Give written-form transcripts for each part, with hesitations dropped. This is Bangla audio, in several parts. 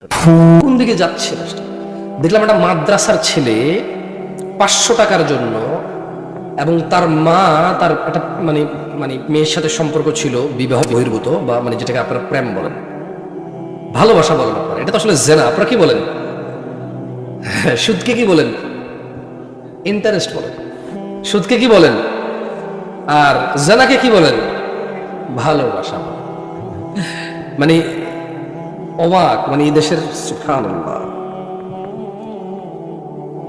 কোন দিকে যাচ্ছে? দেখলাম একটা মাদ্রাসার ছেলে 500 টাকার জন্য, এবং তার মা তার একটা মানে মানে মেয়ের সাথে সম্পর্ক ছিল বিবাহ বহির্ভূত, বা মানে যেটাকে আপনারা প্রেম বলেন, ভালোবাসা বলেন আপনারা, এটা তো আসলে জেনা। আপনারা কি বলেন? সুদকে কি বলেন? ইন্টারেস্ট বলেন। সুদকে কি বলেন? আর জেনাকে কি বলেন? ভালোবাসা। মানে অবাক, মানে এই দেশের সুবহানাল্লাহ,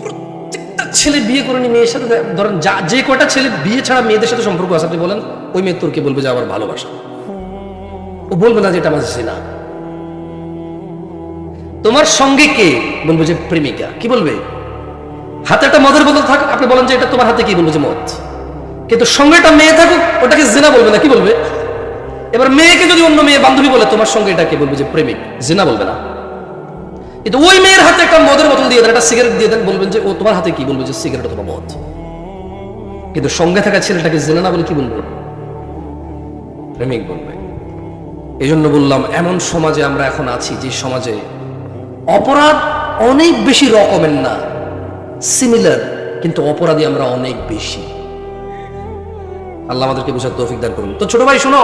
প্রত্যেকটা ছেলে বিয়ে করে নি মেয়ের সাথে, ধরেন যে কয়টা ছেলে বিয়ে ছাড়া মেয়েদের সাথে সম্পর্ক আছে, আপনি বলেন ওই মেয়ে তোরকে বলবে যে আমার ভালোবাসা, ও বলবে না যে এটা আমার জিনা। তোমার সঙ্গে কে? বলবে যে প্রেমিকা। কি বলবে? হাতে একটা মদের বোতল থাক, আপনি বলেন যে এটা তোমার হাতে, কি বলবে? যে মদ। কিন্তু সঙ্গে একটা মেয়ে থাকুক, ওটাকে জিনা বলবে না। কি বলবে? এবার মেয়েকে যদি অন্য মেয়ে বান্ধবী বলে তোমার সঙ্গে এটাকে, বলবে যে প্রেমিক, জিনা বলবে না। কিন্তু ওই মেয়ের হাতে একটা মদের বোতল দিয়ে দেন, একটা সিগারেট দিয়ে দেন, বলবেন যে ও তোমার হাতে, কি বলবে? যে সিগারেট অথবা মদ। কিন্তু সঙ্গে থাকা ছেলেটাকে জিনা না বলে কি বলবে? প্রেমিক বলবে। এই জন্য বললাম, এমন সমাজে আমরা এখন আছি যে সমাজে অপরাধ অনেক বেশি রকমের না, সিমিলার, কিন্তু অপরাধী আমরা অনেক বেশি। আল্লাহ আমাদেরকে বুঝার তৌফিক দান করুন। তো ছোট ভাই শোনো,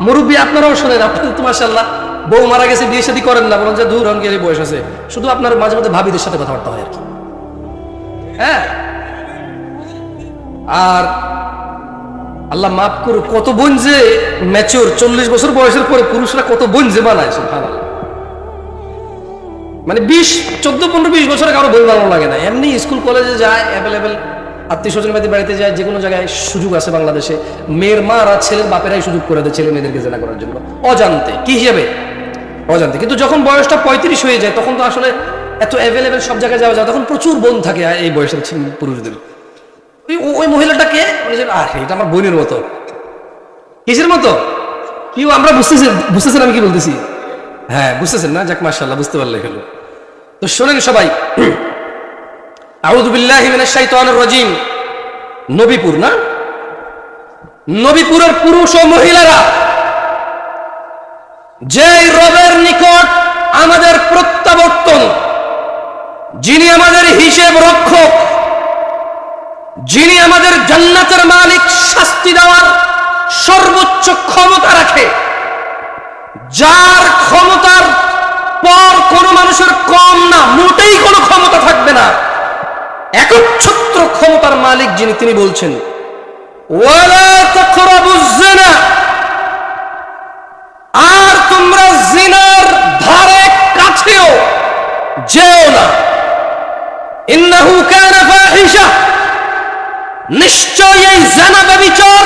মুরব্বী আপনারাও শোনেন, আপনাদের তো মাশাআল্লাহ বউ মারা গেছে, বিয়ে শাদী করেন না, বলেন যে দূর অঙ্কের বয়স আছে, শুধু আপনার মাঝে মধ্যে ভাবিদের সাথে কথাবার্তা হয় আর কি। হ্যাঁ, আর আল্লাহ মাফ করুক, কত বোন যে ম্যাচিওর 40 বছর বয়সের পরে পুরুষরা কত বোন যে বানায়, সুবহানাল্লাহ। মানে 14, 15, 20 বছরে কারো বই বানানো লাগে না, এমনি স্কুল কলেজে যায়, অ্যাভেলেবেল আত্মীয় স্বজন বাড়িতে যায়, যে কোনো জায়গায় সুযোগ আছে বাংলাদেশে, মেয়ের মারা ছেলের বাপেরাই সুযোগ করে দেয় ছেলে মেয়েদেরকে জেনা করার জন্য, অজান্তে। কি হিসেবে? অজান্তে। কিন্তু যখন বয়সটা 35 হয়ে যায়, তখন তো আসলে এত অ্যাভেলেবেল সব জায়গায় যাওয়া যায়, তখন প্রচুর বোন থাকে এই বয়সের পুরুষদের। ওই মহিলাটাকে এটা আমার বোনের মতো। কিসের মতো? কি আমরা বুঝতেছেন আমি কি বলতেছি? হ্যাঁ, বুঝতেছেন না? যাক, মাশাআল্লাহ, বুঝতে পারলে হলো। তো শোনেন সবাই, আউযু বিল্লাহি মিনাশ শাইতানির রাজীম। নবীপুর না, নবীপুরের পুরুষ ও মহিলারা যে রবের নিকট আমাদের প্রত্যাবর্তন, যিনি আমাদের হিসেব রক্ষক, যিনি আমাদের জান্নাতের মালিক, শাস্তি দেওয়ার সর্বোচ্চ ক্ষমতা রাখে, যার ক্ষমতার পর কোন মানুষের কম না, মোটেই কোনো ক্ষমতা থাকবে না, একচ্ছত্র ক্ষমতার মালিক যিনি, তিনি বলছেন ওয়ালা তাকরাবুজ জিনা, আর তোমরা জিনার ধারে কাছেও যেও না। ইন্নাহু কানা ফাহিশা, নিশ্চয়ই এই জিনা ব্যভিচার,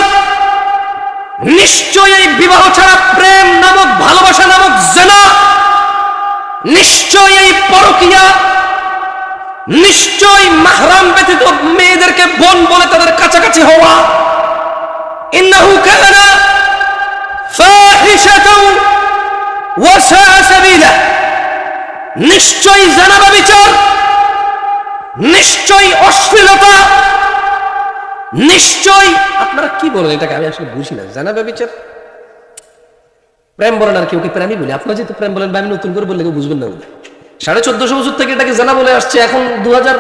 নিশ্চয়ই এই বিবাহ ছাড়া প্রেম নামক, ভালোবাসা নামক জিনা, নিশ্চয়ই এই পরকীয়া, নিশ্চয়ই মাহরাম ব্যতীত মেয়েদেরকে বোন বলে তাদের কাছাকাছি হওয়া, ইন্নাহু কানা ফাহিশাতাও ওয়া সাআ সাবিলা, নিশ্চয়ই জিনা ব্যভিচার, নিশ্চয়ই অশ্লীলতা, নিশ্চয়ই। আপনারা কি বলেন এটাকে? আমি আসলে বুঝি না। জিনা ব্যভিচার, প্রেম বলেন, আর কেউ কি প্রেমই বলে? আপনারা যেহেতু প্রেম বলেন, আমি নতুন করে বললে কেউ বুঝবেন না। 1450 বছর থেকে এটাকে জিনা বলে আসছে, এখন 2000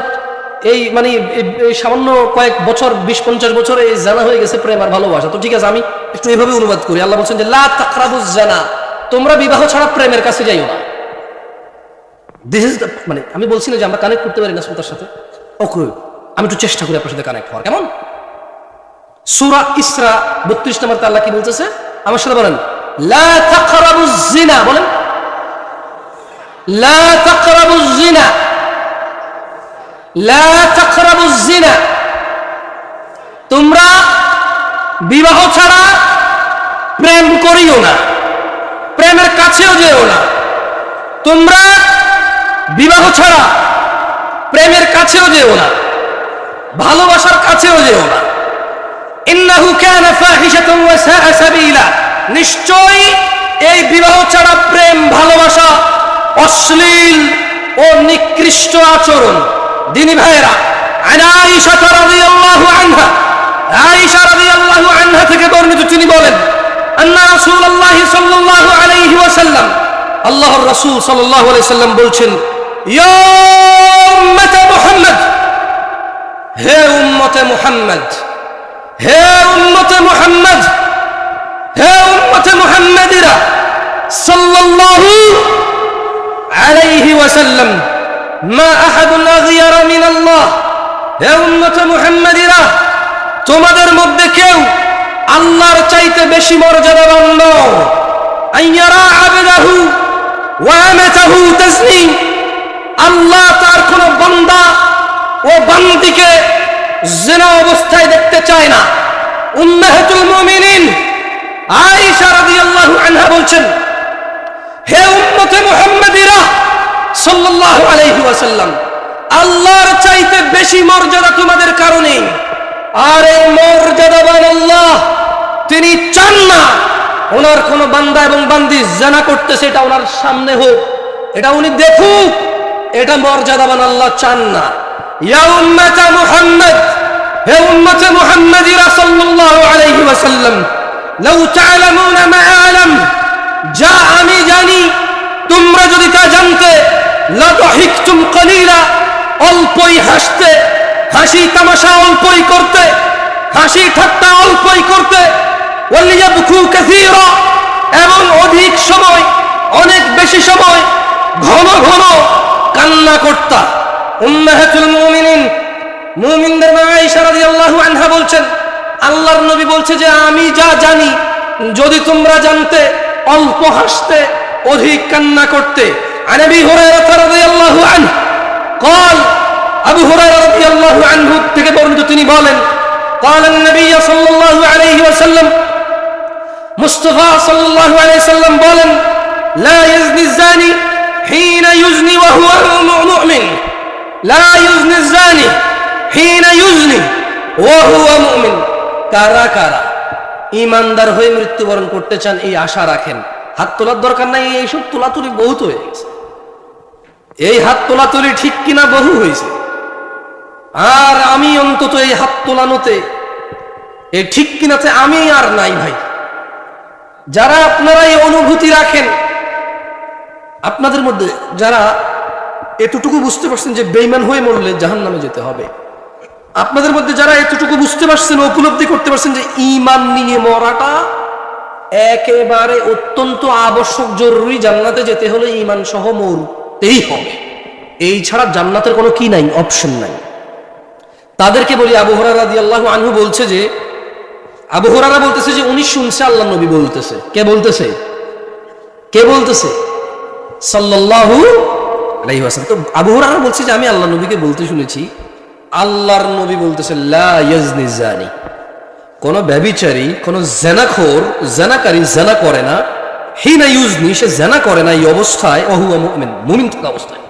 এই মানে এই সামান্য কয়েক বছর, 20-50 বছর এই জিনা হয়ে গেছে প্রেম আর ভালোবাসা। তো ঠিক আছে, আমি একটু এভাবে অনুবাদ করি। আল্লাহ বলছেন যে লা তাকরাবুজ জিনা, তোমরা বিবাহ ছাড়া প্রেমের কাছে যাইও না। দিস ইজ দ্য, মানে আমি বলছি না যে আমরা কানেক্ট করতে পারি না শ্রোতার সাথে। ওকে, আমি একটু চেষ্টা করি আপনার সাথে কানেক্ট হওয়ার। কেমন? সূরা ইসরা 32 নম্বরে আল্লাহ কি বলতেছে? আমার সাথে বলেন, লা তাকরাবুজ জিনা। বলেন, লা তাকরাবুজ জিনা, লা তাকরাবুজ জিনা, তোমরা বিবাহ ছাড়া প্রেম করিও না, প্রেমের কাছেও যেও না। তোমরা বিবাহ ছাড়া প্রেমের কাছেও যেও না, ভালোবাসার কাছেও যেও না। ইন্নাহু কানা ফাহিশাতাও ওয়া সাআ সাবিলা, নিশ্চয়ই এই বিবাহ ছাড়া প্রেম, ভালোবাসা অশ্লীল ও নিকৃষ্ট আচরণ। দিনী ভাইয়েরা, আয়েশা রাদিয়াল্লাহু আনহা, আয়েশা রাদিয়াল্লাহু আনহা থেকে বর্ণিত, তিনি বলেন আন্না রাসূলুল্লাহ সাল্লাল্লাহু আলাইহি ওয়াসাল্লাম আল্লাহর রাসূল সাল্লাল্লাহু আলাইহি সাল্লাম বলছেন, ইয়া উম্মতে মুহাম্মদ, হে উম্মতে মুহাম্মদ, হে উম্মতে মুহাম্মদ, হে উম্মতে মুহাম্মাদিরা সাল্লাল্লাহু আলাইহি ওয়াসাল্লাম, মা আহাদুন আগিয়ারা মিন আল্লাহ, হে উম্মতে মুহাম্মাদিরা, তোমাদের মধ্যে কেউ আল্লাহর চাইতে বেশি মর্যাদাবান নয়। আইয়ারা আবদাহু ওয়া আমাতাহু তাসনি, আল্লাহ তার কোন বান্দা ও বান্দিকে জিনা অবস্থায় দেখতে চায় না। উম্মাহাতুল মুমিনিন আয়েশা রাদিয়াল্লাহু আনহা বলছেন, হে উম্মতে মুহাম্মাদিরা সাল্লাল্লাহু আলাইহি ওয়াসাল্লাম, আল্লাহর চাইতে বেশি মর্যাদা তোমাদের কারণে। আর এই মর্যাদাবান আল্লাহ, তিনি চান না ওনার কোন বান্দা এবং বান্দি জিনা করতেছে এটা ওনার সামনে হোক, এটা উনি দেখুক, এটা মর্যাদাবান আল্লাহ চান না। ইয়া উম্মতে মুহাম্মদ, হে উম্মতে মুহাম্মাদিরা সাল্লাল্লাহু আলাইহি ওয়াসাল্লাম, লাউ তা'লামুনা মা আ'লাম, যা আমি জানি তোমরা যদি তা জানতে, লা দাহিকতুম কলিলা, অল্পই হাসতে, হাসি তামাশা অল্পই করতে, হাসি ঠাট্টা অল্পই করতে, ওয়ালিয়াবকু কাসীরা, এবং অধিক সময়, অনেক বেশি সময় ঘন ঘন কান্না করতা। উম্মাহাতুল মুমিনিন, মুমিনদের মা আয়েশা রাদিয়াল্লাহু আনহা বলছেন, আল্লাহর নবী বলছে যে আমি যা জানি যদি তোমরা জানতে, অল্প হাসতে, অধিক কান্না করতে। আন আবি হুরায়রা রাদিয়াল্লাহু আনহু قال, আবু হুরায়রা রাদিয়াল্লাহু আনহু থেকে বর্ণিত, তিনি বলেন, قال النبي صلى الله عليه وسلم, মুস্তাফা সাল্লাল্লাহু আলাইহি সাল্লাম বলেন, لا يزني الزاني حين يزني وهو مؤمن, لا يزني الزاني حين يزني وهو مؤمن। কারা কারা ঈমানদার হয়ে মৃত্যুবরণ করতে চান এই আশা রাখেন? হাত তোলার দরকার নাই, এইসব তোলাতুলি বহুত হয়ে গেছে। এই হাত তোলাতুলি ঠিক কিনা বহু হয়েছে, আর আমি অন্তত এই হাত তোলানোতে, এই ঠিক কিনাতে আমি আর নাই ভাই। যারা আপনারা এই অনুভূতি রাখেন, আপনাদের মধ্যে যারা এতটুকু বুঝতে পারছেন যে বেঈমান হয়ে মরলে জাহান্নামে যেতে হবে, আপনাদের মধ্যে যারা এতটুকু বুঝতে পারছেন, উপলব্ধি করতে পারছেন যে ঈমান নিয়ে মরাটা একেবারে অত্যন্ত আবশ্যক, জরুরি, জান্নাতে যেতে হলে ঈমান সহ মরতেই হবে, এই ছাড়া জান্নাতের কোনো কি নাই, অপশন নাই। তাদেরকে বলি, আবু হুরায়রা রাদিয়াল্লাহু আনহু বলছে যে, আবু হুরায়রা বলতেছে যে উনি শুনছে আল্লাহ নবী বলতেছে। কে বলতেছে? কে বলতেছে? সাল্লাল্লাহু আলাইহি ওয়াসাল্লাম। তো আবু হুরায়রা বলছে যে আমি আল্লাহ নবীকে বলতে শুনেছি, আল্লাহর নবী বলতেছে, লা ইয়াজনি জানি, কোন ব্যভিচারী, কোন জেনাখোর, জেনাকারী জেনা করে না, হিনা ইউজনি, সে জেনা করে না এই অবস্থায়, ওয়া হুয়া মুমিন, মুমিন থাকা অবস্থায়।